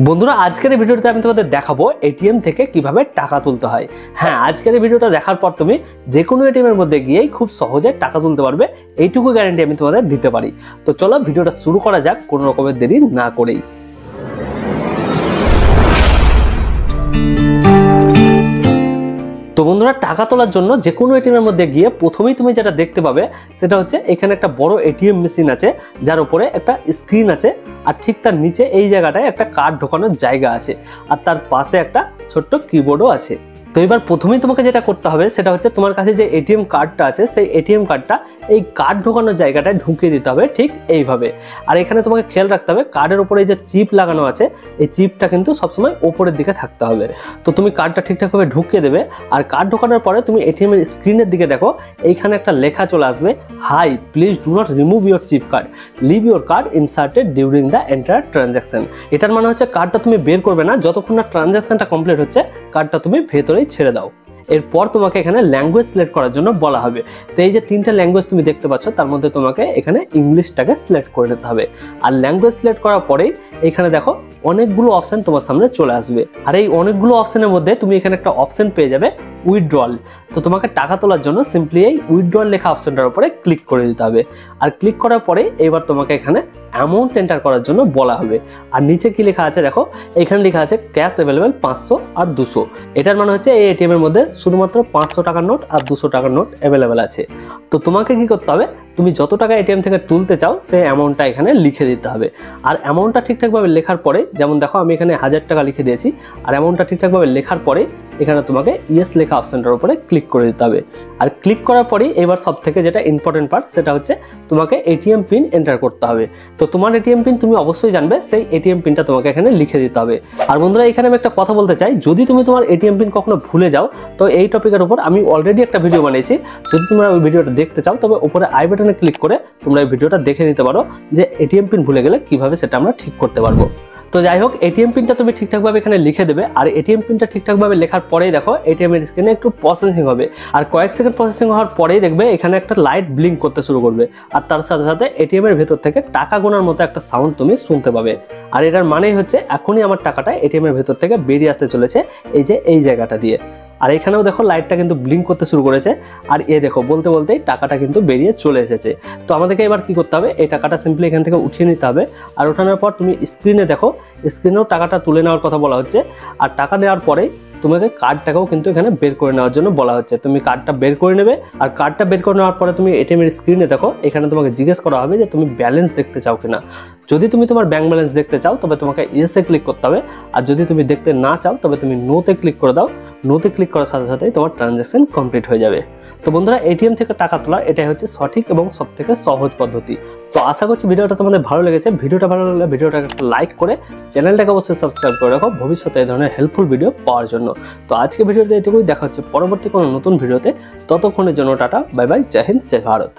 বন্ধুরা আজকের এই ভিডিওতে আমি তোমাদের দেখাবো এটিএম থেকে কিভাবে টাকা তুলতে হয়। হ্যাঁ, আজকের এই ভিডিওটা দেখার পর তুমি যে কোনো এটিএম এর মধ্যে গিয়েই খুব সহজে টাকা তুলতে পারবে, এইটুকু গ্যারান্টি আমি তোমাদের দিতে পারি। তো চলো ভিডিওটা শুরু করা যাক কোনো রকমের দেরি না করেই। তো বন্ধুরা, টাকা তোলার জন্য যে কোনো এটিএম এর মধ্যে গিয়ে প্রথমেই তুমি যেটা দেখতে পাবে সেটা হচ্ছে এখানে একটা বড় এটিএম মেশিন আছে, যার উপরে একটা স্ক্রিন আছে, আর ঠিক তার নিচে এই জায়গাটায় একটা কার্ড ঢোকানোর জায়গা আছে, আর তার পাশে একটা ছোট্ট কিবোর্ডও আছে। তো এবার প্রথমেই তোমাকে যেটা করতে হবে সেটা হচ্ছে তোমার কাছে যে এটিএম কার্ডটা আছে সেই এটিএম কার্ডটা এই কার্ড ঢোকানোর জায়গাটায় ঢুকিয়ে দিতে হবে ঠিক এইভাবে। আর এখানে তোমাকে খেয়াল রাখতে হবে কার্ডের উপরে এই যে চিপ লাগানো আছে এই চিপটা কিন্তু সবসময় ওপরের দিকে থাকতে হবে। তো তুমি কার্ডটা ঠিকঠাকভাবে ঢুকিয়ে দেবে, আর কার্ড ঢোকানোর পরে তুমি এটিএম এর স্ক্রিনের দিকে দেখো এইখানে একটা লেখা চলে আসবে, hi please do not remove your chip card, leave your card inserted during the entire transaction. এটার মানে হচ্ছে কার্ডটা তুমি বের করবে না যতক্ষণ না ট্রানজাকশনটা কমপ্লিট হচ্ছে, কার্ডটা তুমি ভেতরেই ছেড়ে দাও। এরপর তোমাকে এখানে ল্যাঙ্গুয়েজ সিলেক্ট করার জন্য বলা হবে। তো এই যে তিনটা ল্যাঙ্গুয়েজ তুমি দেখতে পাচ্ছ তার মধ্যে তোমাকে এখানে ইংলিশটাকে সিলেক্ট করে নিতে হবে। আর ল্যাঙ্গুয়েজ সিলেক্ট করার পরেই এখানে দেখো অনেকগুলো অপশন তোমার সামনে চলে আসবে, আর এই অনেকগুলো অপশনের মধ্যে তুমি এখানে একটা অপশন পেয়ে যাবে উইথড্রল। তো তোমাকে টাকা তোলার জন্য সিম্পলি এই উইথড্রল লেখা অপশনটার উপরে ক্লিক করে দিতে হবে। আর ক্লিক করার পরে এবার তোমাকে এখানে অ্যামাউন্ট এন্টার করার জন্য বলা হবে। আর নিচে কি লেখা আছে দেখো, এখানে লেখা আছে ক্যাশ অ্যাভেলেবেল 500 আর 200। এটার মানে হচ্ছে এই এটিএম এর মধ্যে শুধুমাত্র 500 টাকার নোট আর 200 টাকার নোট অ্যাভেলেবেল আছে। তো তোমাকে কি করতে হবে, তুমি যত টাকা এটিএম থেকে তুলতে চাও সেই অ্যামাউন্টটা এখানে লিখে দিতে হবে। আর অ্যামাউন্টটা ঠিকঠাকভাবে লেখার পরে, যেমন দেখো আমি এখানে 1000 টাকা লিখে দিয়েছি, আর অ্যামাউন্টটা ঠিকঠাকভাবে লেখার পরে এখানে তোমাকে ইয়েস লেখা অপশনটার উপরে ক্লিক করে দিতে হবে। আর ক্লিক করার পরেই এবার সব থেকে যেটা ইম্পর্টেন্ট পার্ট সেটা হচ্ছে তোমাকে এটিএম পিন এন্টার করতে হবে। তো তোমার এটিএম পিন তুমি অবশ্যই জানবে, সেই এটিএম পিনটা তোমাকে এখানে লিখে দিতে হবে। আর বন্ধুরা এখানে আমি একটা কথা বলতে চাই, যদি তুমি তোমার এটিএম পিন কখনো ভুলে যাও তো এই টপিকের উপর আমি অলরেডি একটা ভিডিও বানিয়েছি, যদি তোমরা ওই ভিডিওটা দেখতে চাও তবে উপরে আই বাটনে ক্লিক করে তোমরা এই ভিডিওটা দেখে নিতে পারো যে এটিএম পিন ভুলে গেলে কিভাবে সেটা আমরা ঠিক করতে পারবো। তো যাই হোক, এটিএম পিনটা তুমি ঠিকঠাকভাবে এখানে লিখে দেবে। আর এটিএম পিনটা ঠিকঠাকভাবে লেখার পরেই দেখো এটিএম এর স্ক্রিনে একটু প্রসেসিং হবে, আর কয়েক সেকেন্ড প্রসেসিং হওয়ার পরেই দেখবে এখানে একটা লাইট ব্লিঙ্ক করতে শুরু করবে, আর তার সাথে সাথে এটিএম এর ভেতর থেকে টাকা গোনার মতো একটা সাউন্ড তুমি শুনতে পাবে। আর এটার মানেই হচ্ছে এখনই আমার টাকাটা এটিএম এর ভেতর থেকে বেরিয়ে আসতে চলেছে এই যে এই জায়গাটা দিয়ে। আর এখানেও দেখো লাইটটা কিন্তু ব্লিঙ্ক করতে শুরু করেছে, আর এ দেখো বলতে বলতেই টাকাটা কিন্তু বেরিয়ে চলে এসেছে। তো আমাদেরকে এবার কি করতে হবে, এই টাকাটা সিম্পলি এখান থেকে উঠিয়ে নিতে হবে। আর ওঠানোর পর তুমি স্ক্রিনে দেখো, স্ক্রিনেও টাকাটা তুলে নেওয়ার কথা বলা হচ্ছে। আর টাকা নেওয়ার পরেই তোমাকে কার্ডটাকেও কিন্তু এখানে বের করে নেওয়ার জন্য বলা হচ্ছে। তুমি কার্ডটা বের করে নেবে, আর কার্ডটা বের করে নেওয়ার পরে তুমি এটিএম এর স্ক্রিনে দেখো এখানে তোমাকে জিজ্ঞেস করা হবে যে তুমি ব্যালেন্স দেখতে চাও কিনা। যদি তুমি তোমার ব্যাংক ব্যালেন্স দেখতে চাও তবে তোমাকে ইয়েসে ক্লিক করতে হবে, আর যদি তুমি দেখতে না চাও তবে তুমি নোতে ক্লিক করে দাও। নোতে ক্লিক করার সাথে সাথেই তোমার ট্রানজাকশন কমপ্লিট হয়ে যাবে। তো বন্ধুরা, এটিএম থেকে টাকা তোলা এটাই হচ্ছে সঠিক এবং সবথেকে সহজ পদ্ধতি। তো আশা করছি ভিডিওটা তোমাদের ভালো লেগেছে। ভিডিওটা ভালো লাগলে ভিডিওটাকে একটা লাইক করে চ্যানেলটাকে অবশ্যই সাবস্ক্রাইব করে রাখো ভবিষ্যতে এই ধরনের হেল্পফুল ভিডিও পাওয়ার জন্য। তো আজকে ভিডিওতে এটুকুই, দেখা হচ্ছে পরবর্তী কোনো নতুন ভিডিওতে। ততক্ষণের জন্য টাটা, বাই বাই, জয় হিন্দ, জয় ভারত।